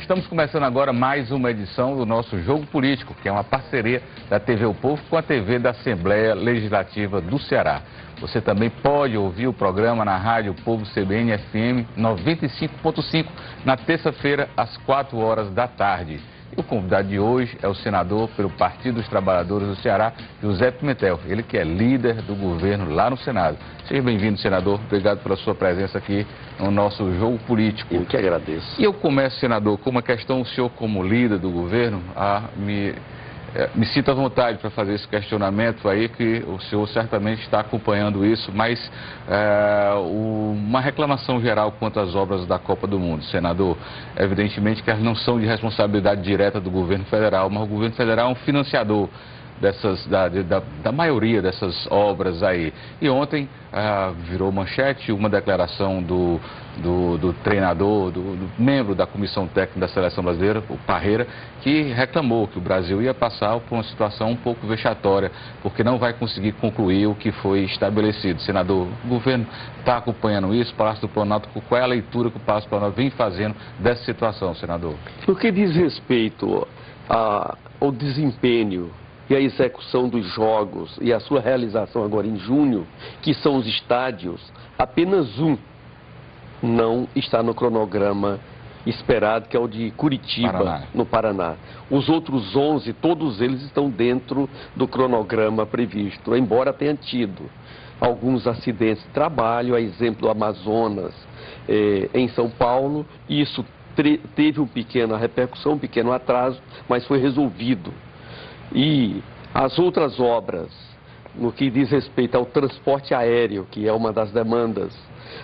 Estamos começando agora mais uma edição do nosso Jogo Político, que é uma parceria da TV O Povo com a TV da Assembleia Legislativa do Ceará. Você também pode ouvir o programa na Rádio Povo CBN FM 95.5 na terça-feira às 4 horas da tarde. E o convidado de hoje é o senador pelo Partido dos Trabalhadores do Ceará, José Pimentel, ele que é líder do governo lá no Senado. Seja bem-vindo, senador. Obrigado pela sua presença aqui no nosso Jogo Político. Eu que agradeço. E eu começo, senador, com uma questão, o senhor como líder do governo, me sinta à vontade para fazer esse questionamento aí, que o senhor certamente está acompanhando isso, mas uma reclamação geral quanto às obras da Copa do Mundo, senador. Evidentemente que elas não são de responsabilidade direta do governo federal, mas o governo federal é um financiador da maioria dessas obras aí. E ontem virou manchete uma declaração do treinador, do membro da comissão técnica da seleção brasileira, o Parreira, que reclamou que o Brasil ia passar por uma situação um pouco vexatória, porque não vai conseguir concluir o que foi estabelecido. Senador, o governo está acompanhando isso, o Palácio do Planalto, qual é a leitura que o Palácio do Planalto vem fazendo dessa situação, senador? No que diz respeito ao desempenho e a execução dos jogos e a sua realização agora em junho, que são os estádios, apenas um não está no cronograma esperado, que é o de Curitiba, no Paraná. Os outros 11, todos eles estão dentro do cronograma previsto, embora tenha tido alguns acidentes de trabalho, a exemplo do Amazonas, em São Paulo. Isso teve uma pequena repercussão, um pequeno atraso, mas foi resolvido. E as outras obras, no que diz respeito ao transporte aéreo, que é uma das demandas,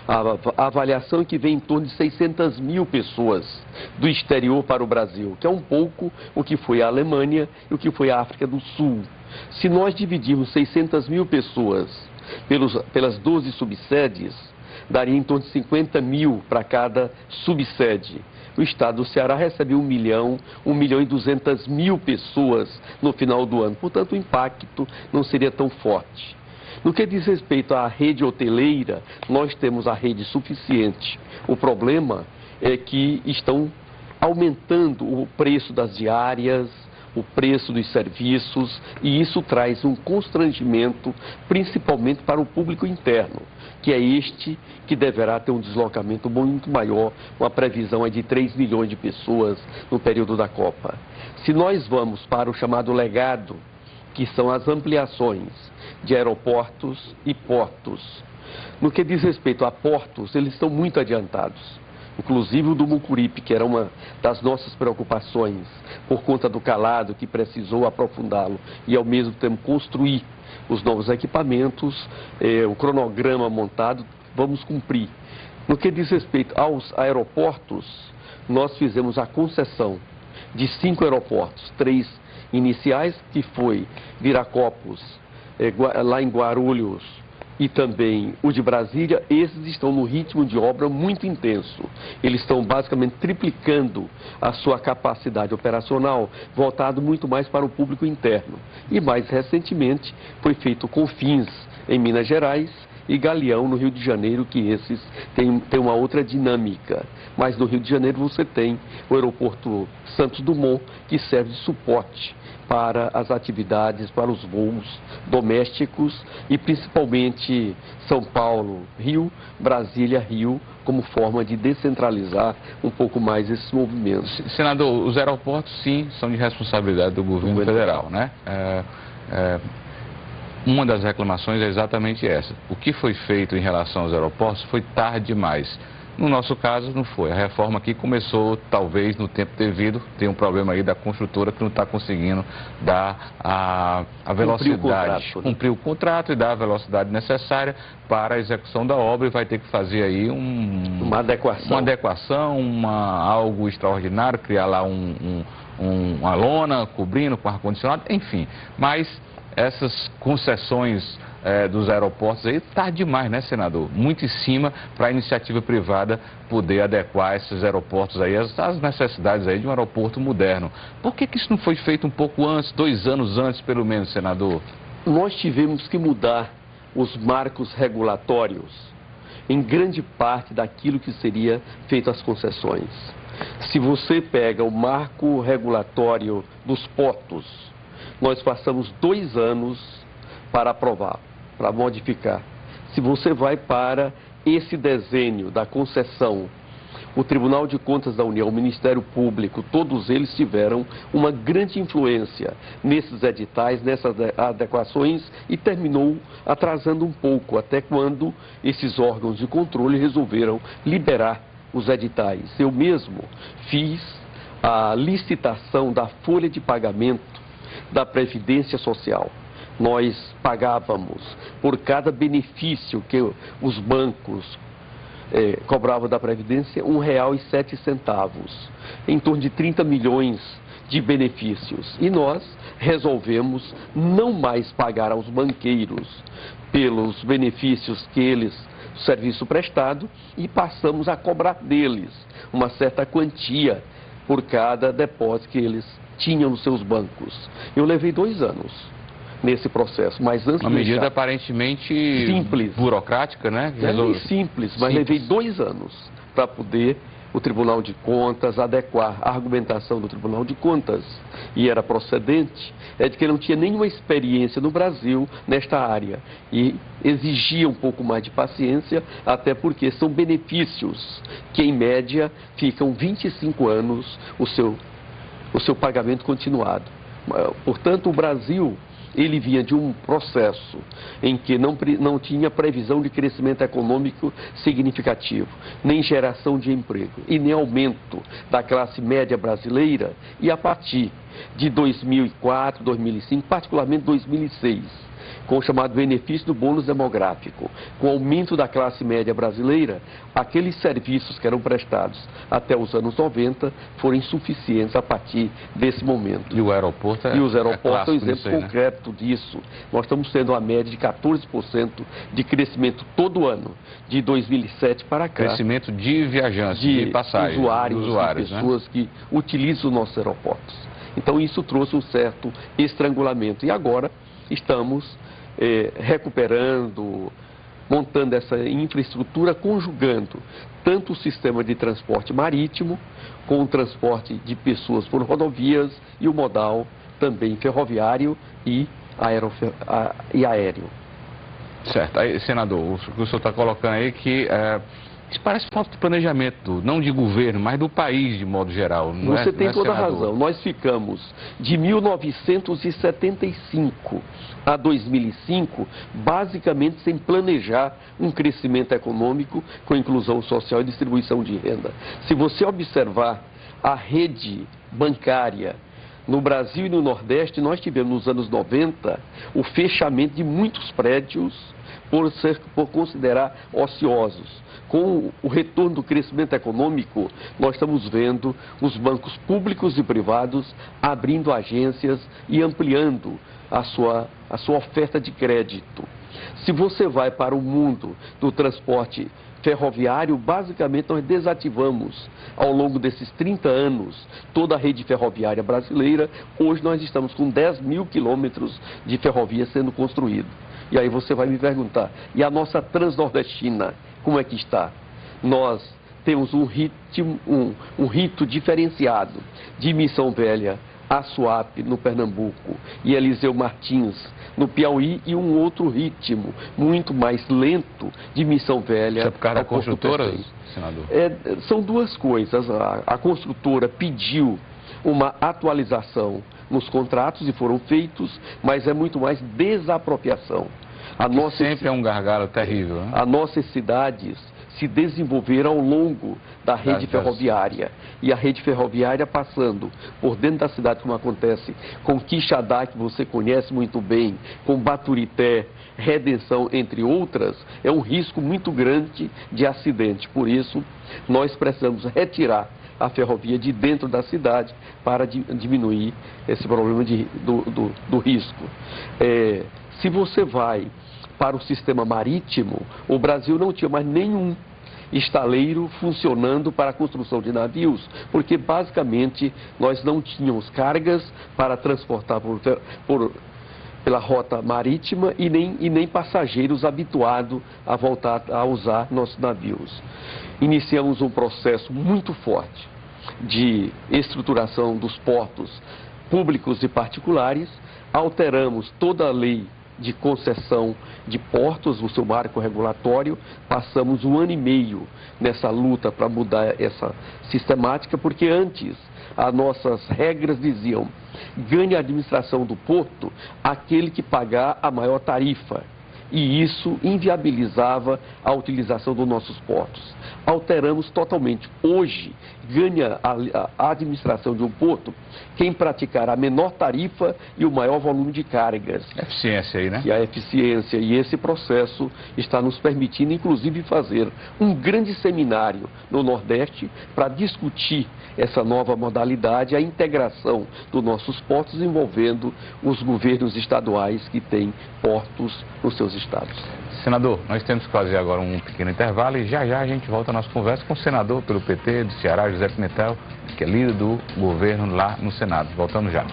a avaliação é que vem em torno de 600 mil pessoas do exterior para o Brasil, que é um pouco o que foi a Alemanha e o que foi a África do Sul. Se nós dividirmos 600 mil pessoas pelas 12 subsedes, daria em torno de 50 mil para cada subsede. O estado do Ceará recebe 1 milhão e 200 mil pessoas no final do ano. Portanto, o impacto não seria tão forte. No que diz respeito à rede hoteleira, nós temos a rede suficiente. O problema é que estão aumentando o preço das diárias, o preço dos serviços, e isso traz um constrangimento, principalmente para o público interno, que é este que deverá ter um deslocamento muito maior, uma previsão de 3 milhões de pessoas no período da Copa. Se nós vamos para o chamado legado, que são as ampliações de aeroportos e portos, no que diz respeito a portos, eles estão muito adiantados. Inclusive o do Mucuripe, que era uma das nossas preocupações, por conta do calado que precisou aprofundá-lo e ao mesmo tempo construir os novos equipamentos, o cronograma montado, vamos cumprir. No que diz respeito aos aeroportos, nós fizemos a concessão de 5 aeroportos, 3 iniciais, que foi Viracopos, lá em Guarulhos, e também o de Brasília. Esses estão no ritmo de obra muito intenso. Eles estão basicamente triplicando a sua capacidade operacional, voltado muito mais para o público interno. E mais recentemente foi feito Confins em Minas Gerais e Galeão no Rio de Janeiro, que esses têm uma outra dinâmica. Mas no Rio de Janeiro você tem o aeroporto Santos Dumont, que serve de suporte para as atividades, para os voos domésticos e principalmente São Paulo, Rio, Brasília, Rio, como forma de descentralizar um pouco mais esses movimentos. Senador, os aeroportos sim são de responsabilidade do governo federal, né? Uma das reclamações é exatamente essa. O que foi feito em relação aos aeroportos foi tarde demais. No nosso caso, não foi. A reforma aqui começou, talvez, no tempo devido. Tem um problema aí da construtora que não está conseguindo dar a velocidade. Cumprir o contrato e dar a velocidade necessária para a execução da obra, e vai ter que fazer aí uma adequação, algo extraordinário, criar lá uma lona cobrindo com ar-condicionado, enfim. Mas essas concessões dos aeroportos aí tá demais, né, senador? Muito em cima para a iniciativa privada poder adequar esses aeroportos aí às necessidades aí de um aeroporto moderno. Por que isso não foi feito um pouco antes, 2 anos antes, pelo menos, senador? Nós tivemos que mudar os marcos regulatórios em grande parte daquilo que seria feito as concessões. Se você pega o marco regulatório dos portos, nós passamos 2 anos para aprovar, para modificar. Se você vai para esse desenho da concessão, o Tribunal de Contas da União, o Ministério Público, todos eles tiveram uma grande influência nesses editais, nessas adequações, e terminou atrasando um pouco, até quando esses órgãos de controle resolveram liberar os editais. Eu mesmo fiz a licitação da folha de pagamento da Previdência Social. Nós pagávamos por cada benefício que os bancos cobravam da Previdência R$ 1,07, em torno de 30 milhões de benefícios. E nós resolvemos não mais pagar aos banqueiros pelos benefícios que eles, serviço prestado, e passamos a cobrar deles uma certa quantia por cada depósito que eles tinham nos seus bancos. Eu levei 2 anos nesse processo, mas antes uma medida aparentemente simples, burocrática, né? Simples, mas levei 2 anos para poder o Tribunal de Contas adequar a argumentação do Tribunal de Contas, e era procedente, é de que não tinha nenhuma experiência no Brasil nesta área, e exigia um pouco mais de paciência, até porque são benefícios que, em média, ficam 25 anos o seu pagamento continuado. Portanto, o Brasil, ele vinha de um processo em que não tinha previsão de crescimento econômico significativo, nem geração de emprego e nem aumento da classe média brasileira, e a partir de 2004, 2005, particularmente 2006, com o chamado benefício do bônus demográfico, com o aumento da classe média brasileira, aqueles serviços que eram prestados até os anos 90 foram insuficientes a partir desse momento. E o aeroporto E os aeroportos são um exemplo aí, concreto disso. Nós estamos tendo uma média de 14% de crescimento todo ano, de 2007 para cá. Crescimento de viajantes, de passagens, usuários, de pessoas, né, que utilizam os nossos aeroportos. Então isso trouxe um certo estrangulamento. E agora estamos recuperando, montando essa infraestrutura, conjugando tanto o sistema de transporte marítimo com o transporte de pessoas por rodovias e o modal também ferroviário e aéreo. Certo. Aí, senador, o que o senhor está colocando aí que isso parece falta de planejamento, não de governo, mas do país de modo geral. Você tem toda a razão. Nós ficamos de 1975 a 2005, basicamente sem planejar um crescimento econômico com inclusão social e distribuição de renda. Se você observar a rede bancária no Brasil e no Nordeste, nós tivemos nos anos 90 o fechamento de muitos prédios por considerar ociosos. Com o retorno do crescimento econômico, nós estamos vendo os bancos públicos e privados abrindo agências e ampliando a sua oferta de crédito. Se você vai para o mundo do transporte ferroviário, basicamente nós desativamos ao longo desses 30 anos toda a rede ferroviária brasileira. Hoje nós estamos com 10 mil quilômetros de ferrovia sendo construído. E aí você vai me perguntar, e a nossa Transnordestina, como é que está? Nós temos um rito diferenciado de Missão Velha a Suape, no Pernambuco, e Eliseu Martins, no Piauí, e um outro ritmo muito mais lento de Missão Velha. Isso é por causa da construtora, senador? São duas coisas. A construtora pediu uma atualização nos contratos e foram feitos, mas é muito mais desapropriação. Sempre é um gargalo terrível, né? As nossas cidades se desenvolveram ao longo da rede ferroviária. E a rede ferroviária passando por dentro da cidade, como acontece com Quixadá, que você conhece muito bem, com Baturité, Redenção, entre outras, é um risco muito grande de acidente. Por isso, nós precisamos retirar a ferrovia de dentro da cidade para diminuir esse problema do risco. Se você vai para o sistema marítimo, o Brasil não tinha mais nenhum estaleiro funcionando para a construção de navios, porque basicamente nós não tínhamos cargas para transportar pela rota marítima e nem passageiros habituados a voltar a usar nossos navios. Iniciamos um processo muito forte de estruturação dos portos públicos e particulares, alteramos toda a lei de concessão de portos, o seu marco regulatório, passamos 1 ano e meio nessa luta para mudar essa sistemática, porque antes as nossas regras diziam: ganhe a administração do porto aquele que pagar a maior tarifa. E isso inviabilizava a utilização dos nossos portos. Alteramos totalmente. Hoje, ganha a administração de um porto quem praticar a menor tarifa e o maior volume de cargas. Eficiência aí, né? E a eficiência. E esse processo está nos permitindo, inclusive, fazer um grande seminário no Nordeste para discutir essa nova modalidade, a integração dos nossos portos envolvendo os governos estaduais que têm portos nos seus estados. Senador, nós temos que fazer agora um pequeno intervalo e já a gente volta a nossa conversa com o senador pelo PT do Ceará, José Pimentel, que é líder do governo lá no Senado. Voltamos já.